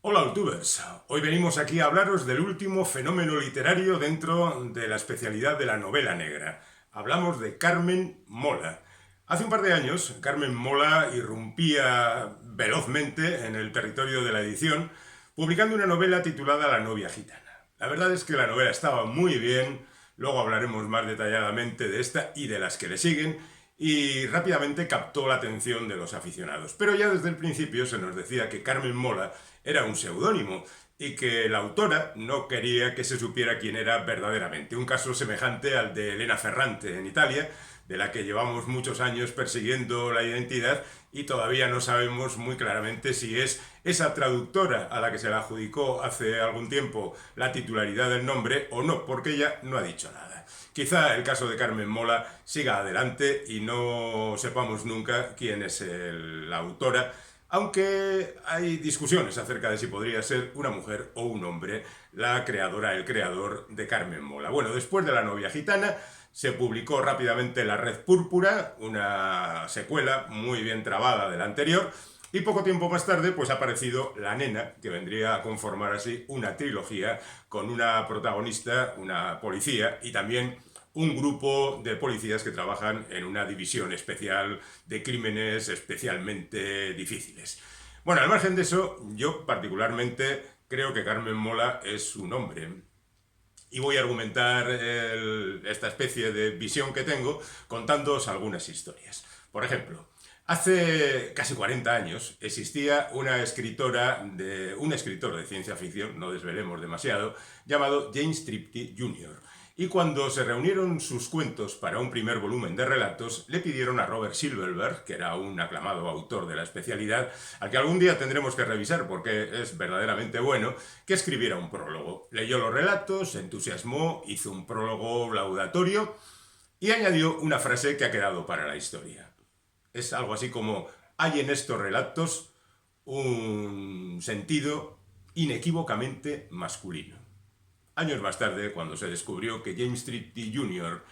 Hola, youtubers. Hoy venimos aquí a hablaros del último fenómeno literario dentro de la especialidad de la novela negra. Hablamos de Carmen Mola. Hace un par de años, Carmen Mola irrumpía velozmente en el territorio de la edición, publicando una novela titulada La novia gitana. La verdad es que la novela estaba muy bien, luego hablaremos más detalladamente de esta y de las que le siguen, y rápidamente captó la atención de los aficionados. Pero ya desde el principio se nos decía que Carmen Mola era un seudónimo y que la autora no quería que se supiera quién era verdaderamente. Un caso semejante al de Elena Ferrante en Italia, de la que llevamos muchos años persiguiendo la identidad y todavía no sabemos muy claramente si es esa traductora a la que se le adjudicó hace algún tiempo la titularidad del nombre o no, porque ella no ha dicho nada. Quizá el caso de Carmen Mola siga adelante y no sepamos nunca quién es la autora, aunque hay discusiones acerca de si podría ser una mujer o un hombre la creadora, el creador de Carmen Mola. Bueno, después de La novia gitana se publicó rápidamente La red púrpura, una secuela muy bien trabada de la anterior, y poco tiempo más tarde pues ha aparecido La nena, que vendría a conformar así una trilogía con una protagonista, una policía, y también un grupo de policías que trabajan en una división especial de crímenes especialmente difíciles. Bueno, al margen de eso, yo particularmente creo que Carmen Mola es un hombre. Y voy a argumentar esta especie de visión que tengo contándoos algunas historias. Por ejemplo, hace casi 40 años existía un escritor de ciencia ficción, no desvelemos demasiado, llamado James Tripty Jr. Y cuando se reunieron sus cuentos para un primer volumen de relatos, le pidieron a Robert Silverberg, que era un aclamado autor de la especialidad, al que algún día tendremos que revisar porque es verdaderamente bueno, que escribiera un prólogo. Leyó los relatos, se entusiasmó, hizo un prólogo laudatorio y añadió una frase que ha quedado para la historia. Es algo así como: hay en estos relatos un sentido inequívocamente masculino. Años más tarde, cuando se descubrió que James Tripty Jr.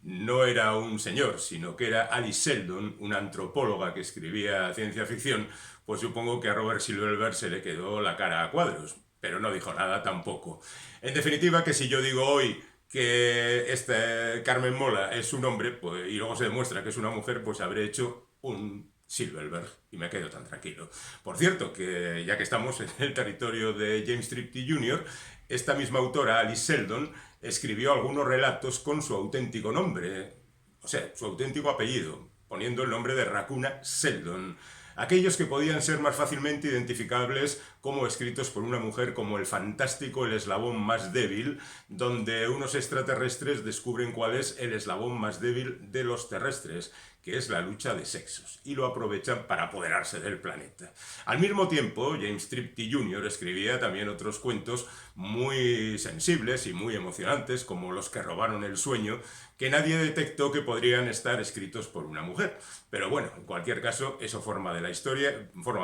no era un señor, sino que era Alice Sheldon, una antropóloga que escribía ciencia ficción, pues supongo que a Robert Silverberg se le quedó la cara a cuadros, pero no dijo nada tampoco. En definitiva, que si yo digo hoy que este Carmen Mola es un hombre, pues, y luego se demuestra que es una mujer, pues habré hecho un Silverberg y me quedo tan tranquilo. Por cierto, que ya que estamos en el territorio de James Tripty Jr., esta misma autora, Alice Sheldon, escribió algunos relatos con su auténtico nombre, o sea, su auténtico apellido, poniendo el nombre de Raccoona Sheldon. Aquellos que podían ser más fácilmente identificables como escritos por una mujer, como El fantástico, el eslabón más débil, donde unos extraterrestres descubren cuál es el eslabón más débil de los terrestres, que es la lucha de sexos, y lo aprovechan para apoderarse del planeta. Al mismo tiempo, James Tripty Jr. escribía también otros cuentos muy sensibles y muy emocionantes, como Los que robaron el sueño, que nadie detectó que podrían estar escritos por una mujer. Pero bueno, en cualquier caso, eso forma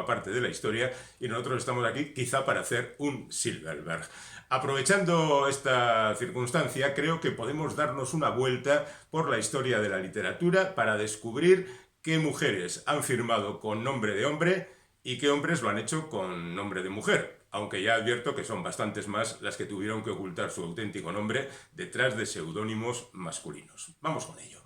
parte de la historia, y nosotros estamos aquí quizá para hacer un Silverberg. Aprovechando esta circunstancia, creo que podemos darnos una vuelta por la historia de la literatura para descubrir qué mujeres han firmado con nombre de hombre y qué hombres lo han hecho con nombre de mujer, aunque ya advierto que son bastantes más las que tuvieron que ocultar su auténtico nombre detrás de seudónimos masculinos. Vamos con ello.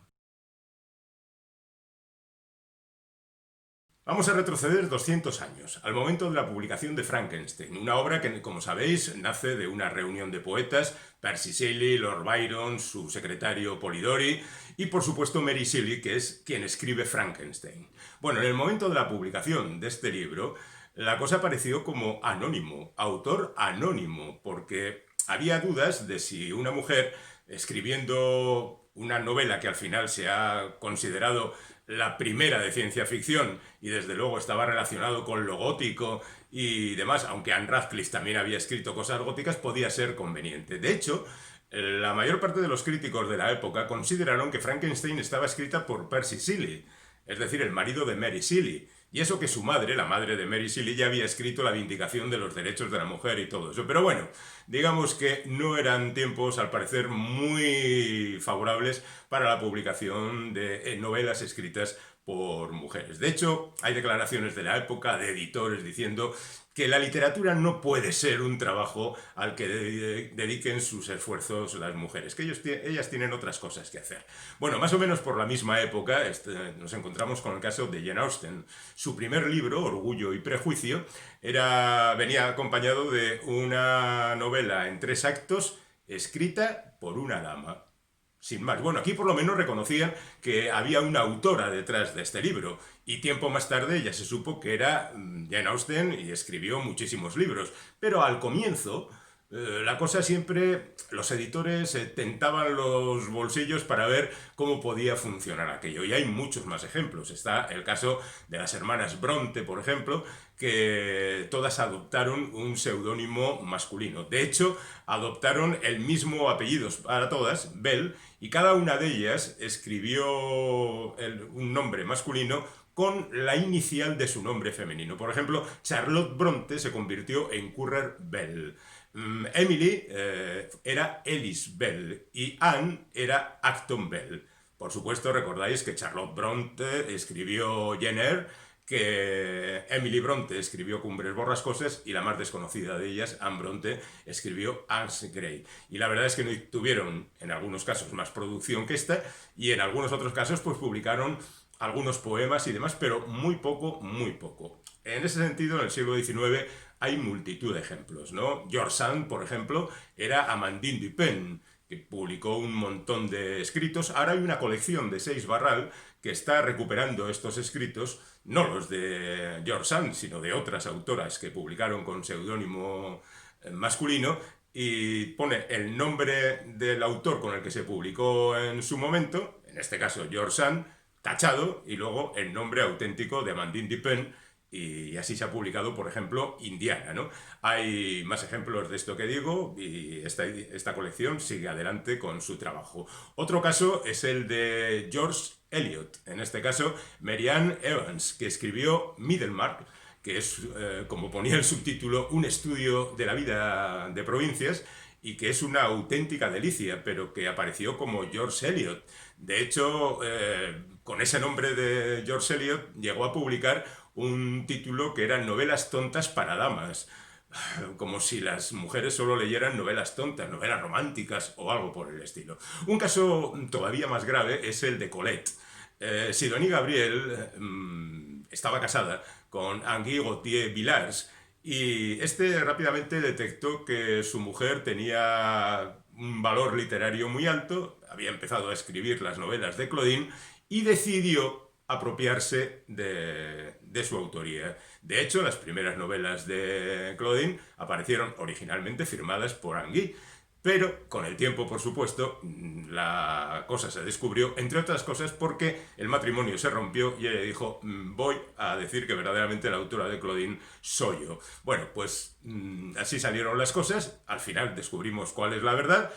Vamos a retroceder 200 años, al momento de la publicación de Frankenstein, una obra que, como sabéis, nace de una reunión de poetas: Percy Shelley, Lord Byron, su secretario Polidori y, por supuesto, Mary Shelley, que es quien escribe Frankenstein. Bueno, en el momento de la publicación de este libro, la cosa pareció como anónimo, autor anónimo, porque había dudas de si una mujer escribiendo una novela que al final se ha considerado la primera de ciencia ficción y desde luego estaba relacionado con lo gótico y demás, aunque Anne Radcliffe también había escrito cosas góticas, podía ser conveniente. De hecho, la mayor parte de los críticos de la época consideraron que Frankenstein estaba escrita por Percy Shelley, es decir, el marido de Mary Shelley. Y eso que su madre, la madre de Mary Shelley, ya había escrito La vindicación de los derechos de la mujer y todo eso. Pero bueno, digamos que no eran tiempos, al parecer, muy favorables para la publicación de novelas escritas por mujeres. De hecho, hay declaraciones de la época de editores diciendo que la literatura no puede ser un trabajo al que dediquen sus esfuerzos las mujeres, que ellas tienen otras cosas que hacer. Bueno, más o menos por la misma época nos encontramos con el caso de Jane Austen. Su primer libro, Orgullo y Prejuicio, venía acompañado de una novela en 3 actos escrita por una dama. Sin más. Bueno, aquí por lo menos reconocían que había una autora detrás de este libro, y tiempo más tarde ya se supo que era Jane Austen y escribió muchísimos libros. Pero al comienzo, la cosa siempre, los editores tentaban los bolsillos para ver cómo podía funcionar aquello. Y hay muchos más ejemplos. Está el caso de las hermanas Bronte, por ejemplo, que todas adoptaron un seudónimo masculino. De hecho, adoptaron el mismo apellido para todas, Bell, y cada una de ellas escribió un nombre masculino con la inicial de su nombre femenino. Por ejemplo, Charlotte Bronte se convirtió en Currer Bell. Emily era Ellis Bell y Anne era Acton Bell. Por supuesto, recordáis que Charlotte Bronte escribió Jane Eyre, que Emily Bronte escribió Cumbres Borrascosas y la más desconocida de ellas, Anne Bronte, escribió Anne's Grey. Y la verdad es que no tuvieron, en algunos casos, más producción que esta, y en algunos otros casos, pues publicaron algunos poemas y demás, pero muy poco, muy poco. En ese sentido, en el siglo XIX hay multitud de ejemplos, ¿no? George Sand, por ejemplo, era Amandine Dupin, que publicó un montón de escritos. Ahora hay una colección de Seix Barral que está recuperando estos escritos, no los de George Sand, sino de otras autoras que publicaron con seudónimo masculino, y pone el nombre del autor con el que se publicó en su momento, en este caso George Sand, tachado, y luego el nombre auténtico de Amandine Dupin, y así se ha publicado, por ejemplo, Indiana, ¿no? Hay más ejemplos de esto que digo, y esta colección sigue adelante con su trabajo. Otro caso es el de George Eliot, en este caso Mary Ann Evans, que escribió Middlemarch, que es, como ponía el subtítulo, un estudio de la vida de provincias, y que es una auténtica delicia, pero que apareció como George Eliot. De hecho, con ese nombre de George Eliot llegó a publicar un título que era Novelas tontas para damas, como si las mujeres solo leyeran novelas tontas, novelas románticas o algo por el estilo. Un caso todavía más grave es el de Colette. Sidonie Gabriel estaba casada con Henri Gauthier Villars, y este rápidamente detectó que su mujer tenía un valor literario muy alto, había empezado a escribir las novelas de Claudine, y decidió apropiarse de su autoría. De hecho, las primeras novelas de Claudine aparecieron originalmente firmadas por Henri, pero con el tiempo, por supuesto, la cosa se descubrió, entre otras cosas porque el matrimonio se rompió y ella dijo: voy a decir que verdaderamente la autora de Claudine soy yo. Bueno, pues así salieron las cosas, al final descubrimos cuál es la verdad,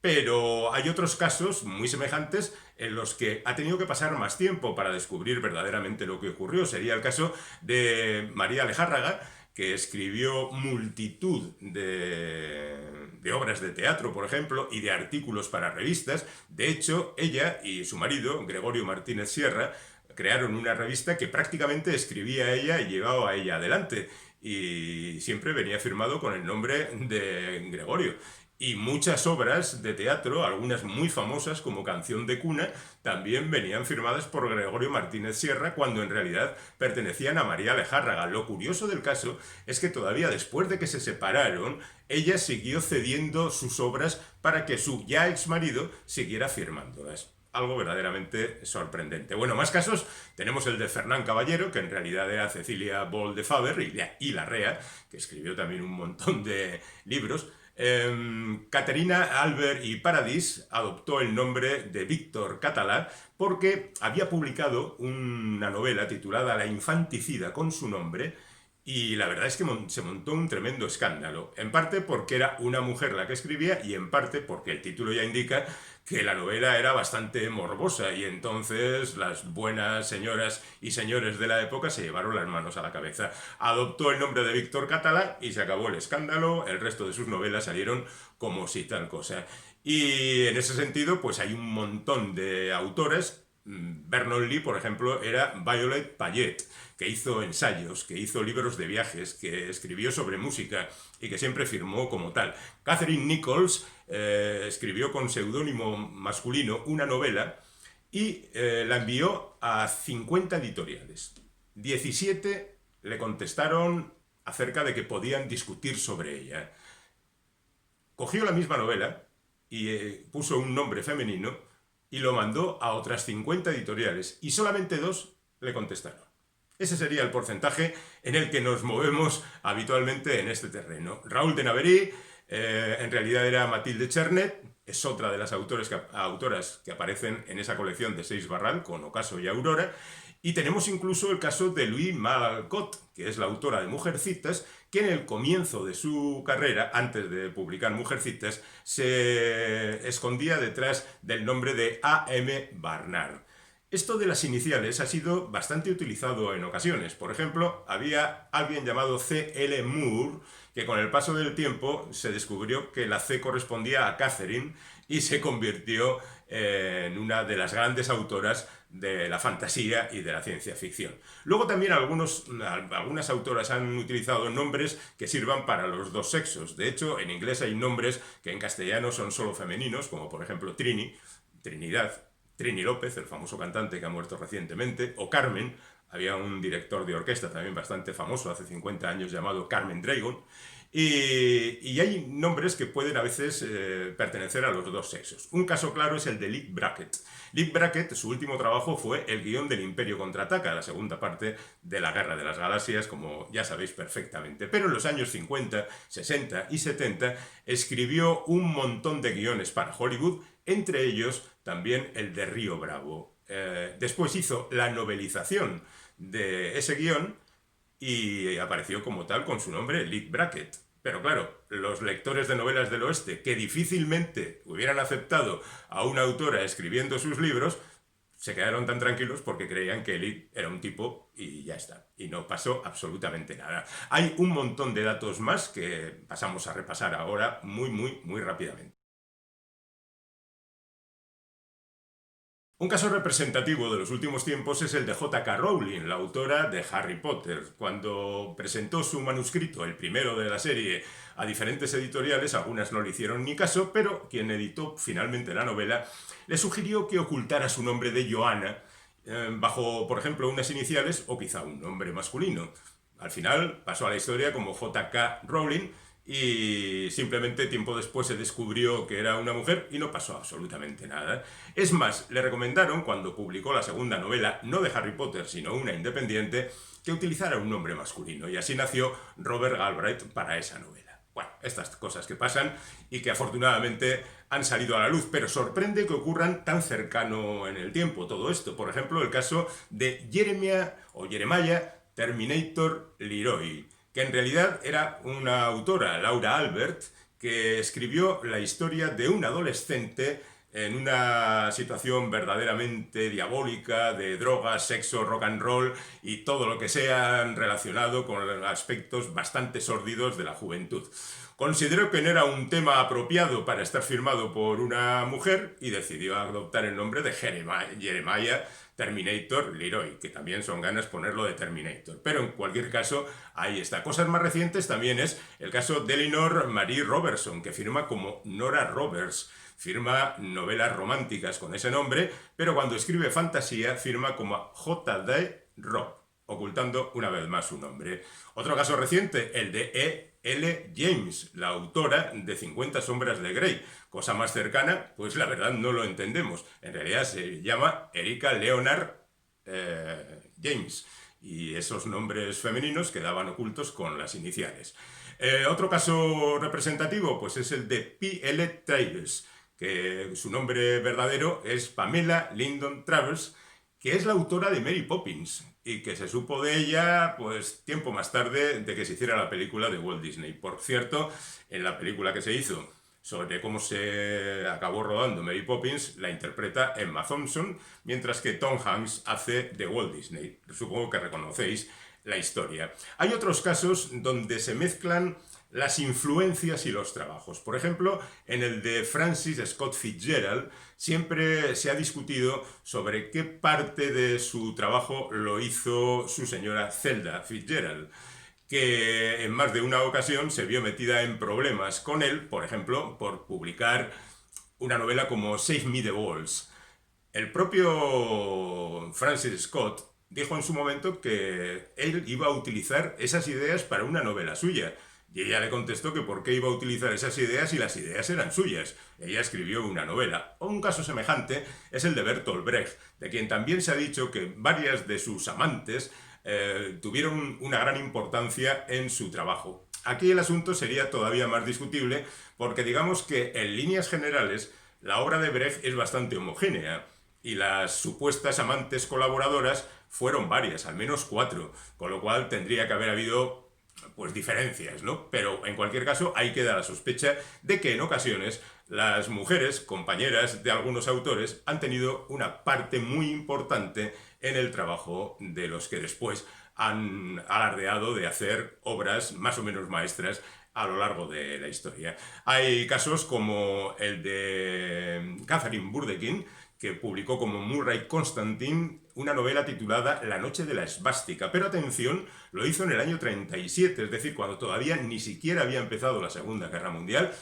pero hay otros casos muy semejantes en los que ha tenido que pasar más tiempo para descubrir verdaderamente lo que ocurrió. Sería el caso de María Lejárraga, que escribió multitud de obras de teatro, por ejemplo, y de artículos para revistas. De hecho, ella y su marido, Gregorio Martínez Sierra, crearon una revista que prácticamente escribía ella y llevaba a ella adelante, y siempre venía firmado con el nombre de Gregorio. Y muchas obras de teatro, algunas muy famosas como Canción de Cuna, también venían firmadas por Gregorio Martínez Sierra, cuando en realidad pertenecían a María Lejárraga. Lo curioso del caso es que todavía después de que se separaron, ella siguió cediendo sus obras para que su ya ex marido siguiera firmándolas. Algo verdaderamente sorprendente. Bueno, más casos. Tenemos el de Fernán Caballero, que en realidad era Cecilia Bol de Faber, y Larrea, que escribió también un montón de libros. Caterina Albert y Paradis adoptó el nombre de Víctor Català porque había publicado una novela titulada La infanticida con su nombre, y la verdad es que se montó un tremendo escándalo, en parte porque era una mujer la que escribía, y en parte porque el título ya indica que la novela era bastante morbosa, y entonces las buenas señoras y señores de la época se llevaron las manos a la cabeza. Adoptó el nombre de Víctor Català y se acabó el escándalo. El resto de sus novelas salieron como si tal cosa. Y en ese sentido, pues hay un montón de autores Vernon Lee, por ejemplo, era Violet Payet, que hizo ensayos, que hizo libros de viajes, que escribió sobre música y que siempre firmó como tal. Catherine Nichols escribió con seudónimo masculino una novela y la envió a 50 editoriales. 17 le contestaron acerca de que podían discutir sobre ella. Cogió la misma novela y puso un nombre femenino y lo mandó a otras 50 editoriales y solamente 2 le contestaron. Ese sería el porcentaje en el que nos movemos habitualmente en este terreno. Raúl de Naverí, en realidad era Mathilde Chernet, es otra de las autoras que aparecen en esa colección de Seix Barral, con Ocaso y Aurora. Y tenemos incluso el caso de Louise Malcott, que es la autora de Mujercitas, que en el comienzo de su carrera, antes de publicar Mujercitas, se escondía detrás del nombre de A.M. Barnard. Esto de las iniciales ha sido bastante utilizado en ocasiones. Por ejemplo, había alguien llamado C.L. Moore, que con el paso del tiempo se descubrió que la C correspondía a Catherine y se convirtió en una de las grandes autoras de la fantasía y de la ciencia ficción. Luego también algunas autoras han utilizado nombres que sirvan para los dos sexos. De hecho, en inglés hay nombres que en castellano son solo femeninos, como por ejemplo Trinidad, Trini López, el famoso cantante que ha muerto recientemente, o Carmen. Había un director de orquesta también bastante famoso hace 50 años llamado Carmen Dragon. Y hay nombres que pueden a veces pertenecer a los dos sexos. Un caso claro es el de Leigh Brackett. Leigh Brackett, su último trabajo fue el guión del Imperio Contraataca, la segunda parte de la Guerra de las Galaxias, como ya sabéis perfectamente. Pero en los años 50, 60 y 70 escribió un montón de guiones para Hollywood, entre ellos también el de Río Bravo. Después hizo la novelización de ese guión y apareció como tal con su nombre, Leigh Brackett. Pero claro, los lectores de novelas del oeste, que difícilmente hubieran aceptado a una autora escribiendo sus libros, se quedaron tan tranquilos porque creían que Leigh era un tipo y ya está. Y no pasó absolutamente nada. Hay un montón de datos más que pasamos a repasar ahora muy rápidamente. Un caso representativo de los últimos tiempos es el de J.K. Rowling, la autora de Harry Potter. Cuando presentó su manuscrito, el primero de la serie, a diferentes editoriales, algunas no le hicieron ni caso, pero quien editó finalmente la novela le sugirió que ocultara su nombre de Joanna bajo, por ejemplo, unas iniciales o quizá un nombre masculino. Al final pasó a la historia como J.K. Rowling, y simplemente tiempo después se descubrió que era una mujer y no pasó absolutamente nada. Es más, le recomendaron, cuando publicó la segunda novela, no de Harry Potter, sino una independiente, que utilizara un nombre masculino, y así nació Robert Galbraith para esa novela. Bueno, estas cosas que pasan y que afortunadamente han salido a la luz, pero sorprende que ocurran tan cercano en el tiempo todo esto. Por ejemplo, el caso de Jeremiah Terminator Leroy, que en realidad era una autora, Laura Albert, que escribió la historia de un adolescente en una situación verdaderamente diabólica de drogas, sexo, rock and roll y todo lo que sea relacionado con aspectos bastante sórdidos de la juventud. Consideró que no era un tema apropiado para estar firmado por una mujer y decidió adoptar el nombre de Jeremiah Terminator Leroy, que también son ganas ponerlo de Terminator. Pero en cualquier caso, ahí está. Cosas más recientes también es el caso de Eleanor Marie Robertson, que firma como Nora Roberts. Firma novelas románticas con ese nombre, pero cuando escribe fantasía firma como J.D. Robb, ocultando una vez más su nombre. Otro caso reciente, el de E.L. James, la autora de 50 sombras de Grey. Cosa más cercana, pues la verdad no lo entendemos. En realidad se llama Erika Leonard James, y esos nombres femeninos quedaban ocultos con las iniciales. Otro caso representativo pues es el de P.L. Travers, que su nombre verdadero es Pamela Lyndon Travers, que es la autora de Mary Poppins y que se supo de ella pues tiempo más tarde de que se hiciera la película de Walt Disney. Por cierto, en la película que se hizo sobre cómo se acabó rodando Mary Poppins, la interpreta Emma Thompson, mientras que Tom Hanks hace de Walt Disney. Supongo que reconocéis la historia. Hay otros casos donde se mezclan las influencias y los trabajos. Por ejemplo, en el de Francis Scott Fitzgerald siempre se ha discutido sobre qué parte de su trabajo lo hizo su señora Zelda Fitzgerald, que en más de una ocasión se vio metida en problemas con él, por ejemplo, por publicar una novela como Save Me the Walls. El propio Francis Scott dijo en su momento que él iba a utilizar esas ideas para una novela suya. Y ella le contestó que por qué iba a utilizar esas ideas si las ideas eran suyas. Ella escribió una novela. O un caso semejante es el de Bertolt Brecht, de quien también se ha dicho que varias de sus amantes tuvieron una gran importancia en su trabajo. Aquí el asunto sería todavía más discutible porque digamos que en líneas generales la obra de Brecht es bastante homogénea y las supuestas amantes colaboradoras fueron varias, al menos 4, con lo cual tendría que haber habido pues diferencias, ¿no? Pero en cualquier caso ahí queda la sospecha de que en ocasiones las mujeres, compañeras de algunos autores, han tenido una parte muy importante en el trabajo de los que después han alardeado de hacer obras más o menos maestras a lo largo de la historia. Hay casos como el de Catherine Burdekin, que publicó como Murray Constantine una novela titulada La noche de la esvástica. Pero atención, lo hizo en el año 37, es decir, cuando todavía ni siquiera había empezado la Segunda Guerra Mundial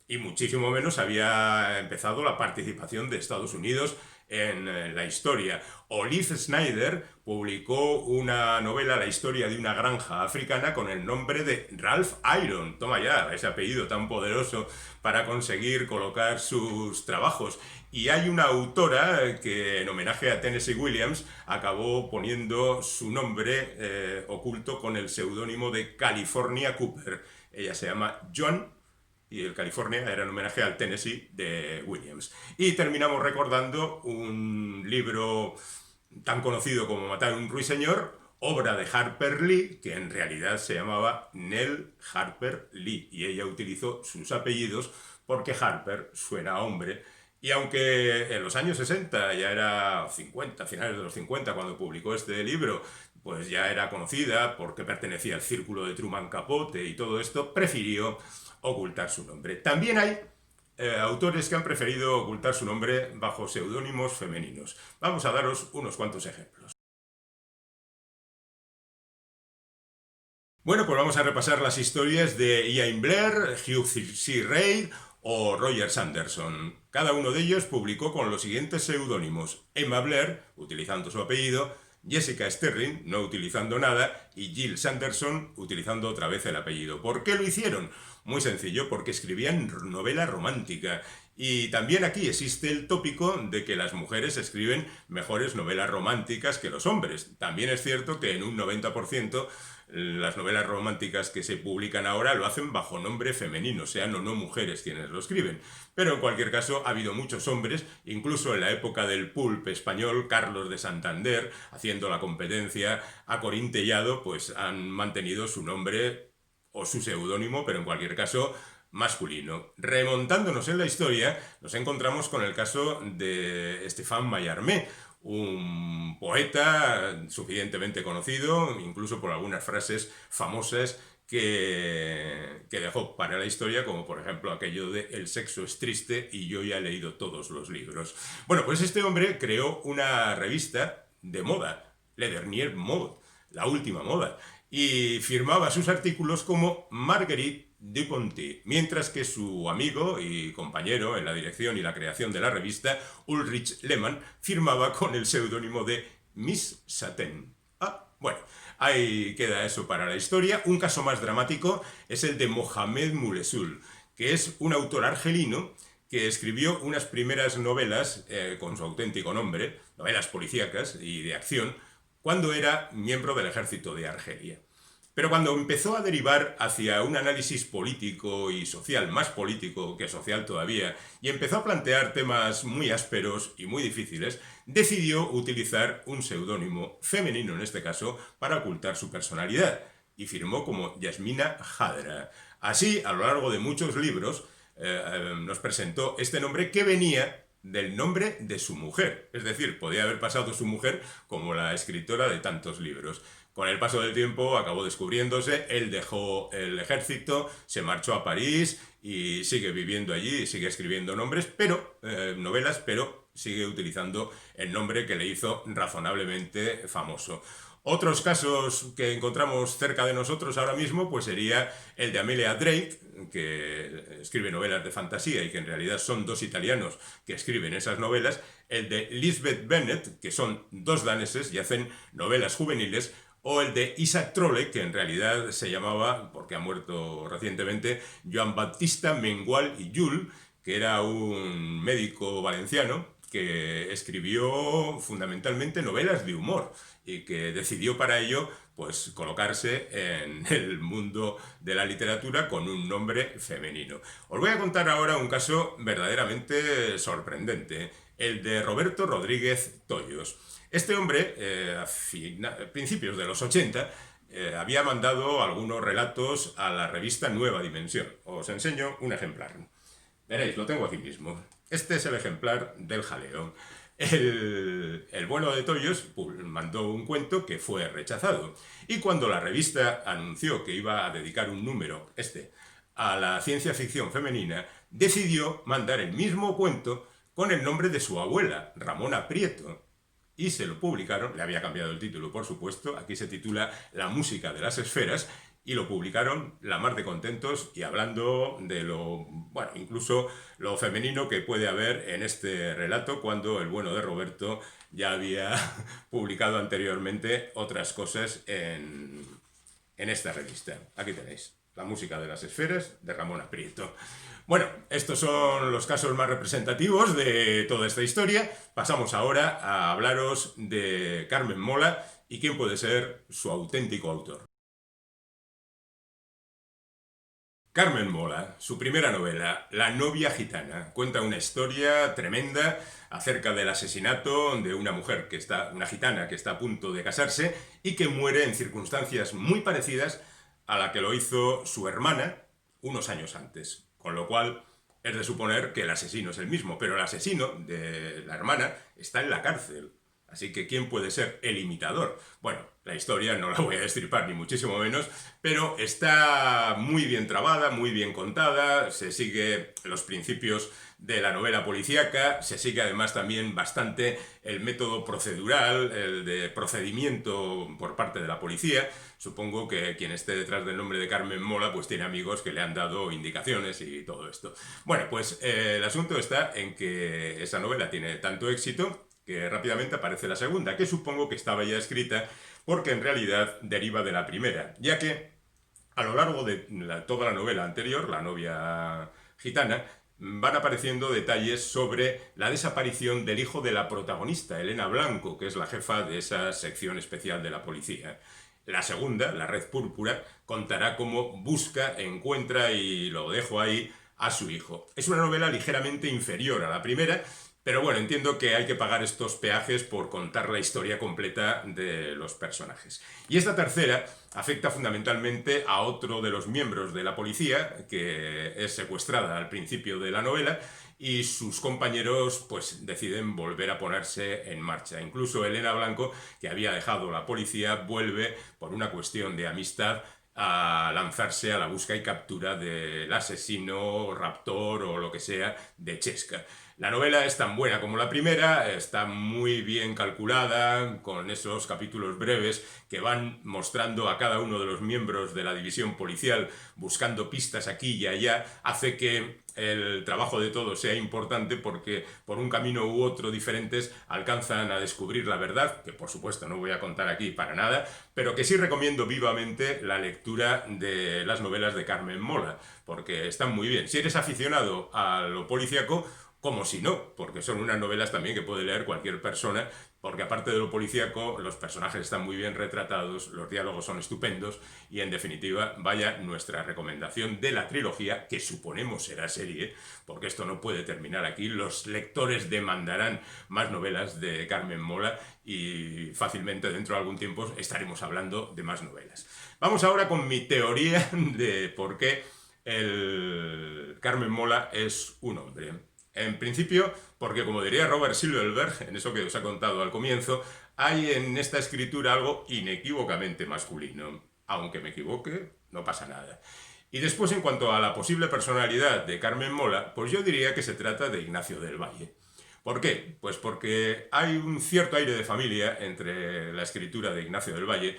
y muchísimo menos había empezado la participación de Estados Unidos en la historia. Olive Snyder publicó una novela, La historia de una granja africana, con el nombre de Ralph Iron. Toma ya, ese apellido tan poderoso para conseguir colocar sus trabajos. Y hay una autora que, en homenaje a Tennessee Williams, acabó poniendo su nombre oculto con el seudónimo de California Cooper. Ella se llama Joan y el California era en homenaje al Tennessee de Williams. Y terminamos recordando un libro tan conocido como Matar a un ruiseñor, obra de Harper Lee, que en realidad se llamaba Nell Harper Lee, y ella utilizó sus apellidos porque Harper suena a hombre. Y aunque en los años 60, ya era 50, finales de los 50, cuando publicó este libro, pues ya era conocida porque pertenecía al círculo de Truman Capote y todo esto, prefirió ocultar su nombre. También hay autores que han preferido ocultar su nombre bajo seudónimos femeninos. Vamos a daros unos cuantos ejemplos. Bueno, pues vamos a repasar las historias de Ian Blair, Hugh C. Reid o Roger Sanderson. Cada uno de ellos publicó con los siguientes seudónimos: Emma Blair, utilizando su apellido; Jessica Sterling, no utilizando nada; y Jill Sanderson, utilizando otra vez el apellido. ¿Por qué lo hicieron? Muy sencillo, porque escribían novela romántica. Y también aquí existe el tópico de que las mujeres escriben mejores novelas románticas que los hombres. También es cierto que en un 90% las novelas románticas que se publican ahora lo hacen bajo nombre femenino, sean o no mujeres quienes lo escriben. Pero en cualquier caso ha habido muchos hombres, incluso en la época del pulp español, Carlos de Santander, haciendo la competencia a Corín Tellado, pues han mantenido su nombre o su seudónimo, pero en cualquier caso masculino. Remontándonos en la historia, nos encontramos con el caso de Stéphane Mallarmé, un poeta suficientemente conocido, incluso por algunas frases famosas que dejó para la historia, como por ejemplo aquello de "el sexo es triste y yo ya he leído todos los libros". Bueno, pues este hombre creó una revista de moda, Le Dernier Mode, la última moda, y firmaba sus artículos como Marguerite Duponty, mientras que su amigo y compañero en la dirección y la creación de la revista, Ulrich Lehmann, firmaba con el seudónimo de Miss Satin. Bueno, ahí queda eso para la historia. Un caso más dramático es el de Mohamed Moulesoul, que es un autor argelino que escribió unas primeras novelas con su auténtico nombre, novelas policíacas y de acción, cuando era miembro del ejército de Argelia. Pero cuando empezó a derivar hacia un análisis político y social, más político que social todavía, y empezó a plantear temas muy ásperos y muy difíciles, decidió utilizar un seudónimo, femenino en este caso, para ocultar su personalidad, y firmó como Yasmina Hadra. Así, a lo largo de muchos libros, nos presentó este nombre que venía del nombre de su mujer. Es decir, podía haber pasado su mujer como la escritora de tantos libros. Con el paso del tiempo acabó descubriéndose, él dejó el ejército, se marchó a París y sigue viviendo allí, sigue escribiendo novelas, pero sigue utilizando el nombre que le hizo razonablemente famoso. Otros casos que encontramos cerca de nosotros ahora mismo pues sería el de Amelia Drake, que escribe novelas de fantasía y que en realidad son dos italianos que escriben esas novelas, el de Lisbeth Bennet, que son dos daneses y hacen novelas juveniles, o el de Isaac Trolle, que en realidad se llamaba, porque ha muerto recientemente, Joan Baptista Mengual y Llull, que era un médico valenciano que escribió fundamentalmente novelas de humor y que decidió para ello pues colocarse en el mundo de la literatura con un nombre femenino. Os voy a contar ahora un caso verdaderamente sorprendente, el de Roberto Rodríguez Tollos. Este hombre, a principios de los 80, había mandado algunos relatos a la revista Nueva Dimensión. Os enseño un ejemplar. Veréis, lo tengo aquí mismo. Este es el ejemplar del jaleo. El bueno de Tollos mandó un cuento que fue rechazado. Y cuando la revista anunció que iba a dedicar un número, a la ciencia ficción femenina, decidió mandar el mismo cuento con el nombre de su abuela, Ramona Prieto. Y se lo publicaron, le había cambiado el título por supuesto, aquí se titula La música de las esferas, y lo publicaron la mar de contentos y hablando de lo, bueno, incluso lo femenino que puede haber en este relato cuando el bueno de Roberto ya había publicado anteriormente otras cosas en esta revista. Aquí tenéis, La música de las esferas de Ramona Prieto. Bueno, estos son los casos más representativos de toda esta historia. Pasamos ahora a hablaros de Carmen Mola y quién puede ser su auténtico autor. Carmen Mola, su primera novela, La novia gitana, cuenta una historia tremenda acerca del asesinato de una mujer una gitana que está a punto de casarse y que muere en circunstancias muy parecidas a la que lo hizo su hermana unos años antes. Con lo cual es de suponer que el asesino es el mismo, pero el asesino de la hermana está en la cárcel. Así que ¿quién puede ser el imitador? Bueno, la historia no la voy a destripar ni muchísimo menos, pero está muy bien trabada, muy bien contada, se sigue los principios de la novela policíaca, se sigue además también bastante el método procedural, el de procedimiento por parte de la policía. Supongo que quien esté detrás del nombre de Carmen Mola pues tiene amigos que le han dado indicaciones y todo esto. Bueno, pues el asunto está en que esa novela tiene tanto éxito que rápidamente aparece la segunda, que supongo que estaba ya escrita porque en realidad deriva de la primera, ya que a lo largo de toda la novela anterior, La novia gitana, van apareciendo detalles sobre la desaparición del hijo de la protagonista, Elena Blanco, que es la jefa de esa sección especial de la policía. La segunda, La red púrpura, contará cómo busca, encuentra y lo dejo ahí a su hijo. Es una novela ligeramente inferior a la primera, pero bueno, entiendo que hay que pagar estos peajes por contar la historia completa de los personajes. Y esta tercera afecta fundamentalmente a otro de los miembros de la policía, que es secuestrada al principio de la novela, y sus compañeros pues deciden volver a ponerse en marcha. Incluso Elena Blanco, que había dejado la policía, vuelve por una cuestión de amistad a lanzarse a la búsqueda y captura del asesino, raptor o lo que sea de Chesca. La novela es tan buena como la primera, está muy bien calculada, con esos capítulos breves que van mostrando a cada uno de los miembros de la división policial buscando pistas aquí y allá, hace que el trabajo de todos sea importante porque por un camino u otro diferentes alcanzan a descubrir la verdad, que por supuesto no voy a contar aquí para nada, pero que sí recomiendo vivamente la lectura de las novelas de Carmen Mola, porque están muy bien. Si eres aficionado a lo policíaco, como si no, porque son unas novelas también que puede leer cualquier persona, porque aparte de lo policíaco, los personajes están muy bien retratados, los diálogos son estupendos y en definitiva, vaya nuestra recomendación de la trilogía, que suponemos será serie, porque esto no puede terminar aquí, los lectores demandarán más novelas de Carmen Mola y fácilmente dentro de algún tiempo estaremos hablando de más novelas. Vamos ahora con mi teoría de por qué el Carmen Mola es un hombre. En principio, porque como diría Robert Silverberg, en eso que os he contado al comienzo, hay en esta escritura algo inequívocamente masculino. Aunque me equivoque, no pasa nada. Y después, en cuanto a la posible personalidad de Carmen Mola, pues yo diría que se trata de Ignacio del Valle. ¿Por qué? Pues porque hay un cierto aire de familia entre la escritura de Ignacio del Valle,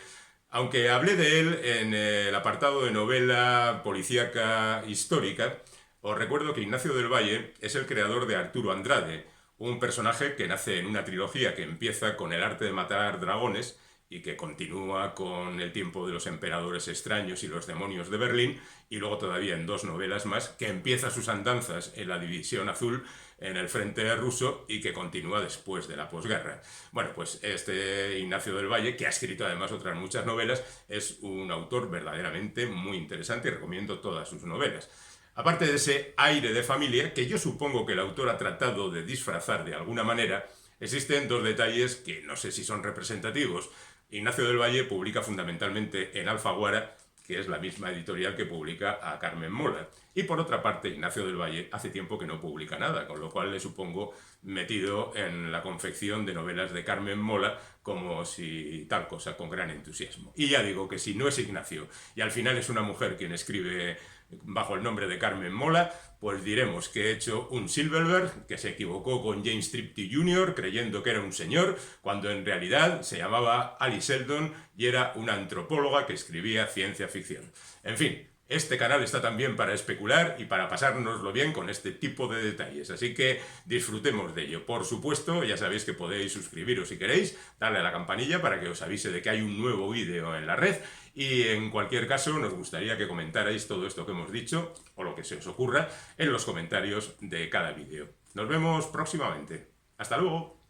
aunque hablé de él en el apartado de novela policíaca histórica. Os recuerdo que Ignacio del Valle es el creador de Arturo Andrade, un personaje que nace en una trilogía que empieza con el arte de matar dragones y que continúa con El tiempo de los emperadores extraños y los demonios de Berlín, y luego todavía en 2 novelas más, que empieza sus andanzas en la División Azul, en el frente ruso, y que continúa después de la posguerra. Bueno, pues este Ignacio del Valle, que ha escrito además otras muchas novelas, es un autor verdaderamente muy interesante y recomiendo todas sus novelas. Aparte de ese aire de familia, que yo supongo que el autor ha tratado de disfrazar de alguna manera, existen 2 detalles que no sé si son representativos. Ignacio del Valle publica fundamentalmente en Alfaguara, que es la misma editorial que publica a Carmen Mola. Y por otra parte, Ignacio del Valle hace tiempo que no publica nada, con lo cual le supongo metido en la confección de novelas de Carmen Mola como si tal cosa, con gran entusiasmo. Y ya digo que si no es Ignacio y al final es una mujer quien escribe bajo el nombre de Carmen Mola, pues diremos que he hecho un Silverberg que se equivocó con James Tripty Jr. creyendo que era un señor, cuando en realidad se llamaba Alice Sheldon y era una antropóloga que escribía ciencia ficción. En fin, este canal está también para especular y para pasárnoslo bien con este tipo de detalles, así que disfrutemos de ello. Por supuesto, ya sabéis que podéis suscribiros si queréis, darle a la campanilla para que os avise de que hay un nuevo vídeo en la red, y en cualquier caso nos gustaría que comentarais todo esto que hemos dicho, o lo que se os ocurra, en los comentarios de cada vídeo. Nos vemos próximamente. ¡Hasta luego!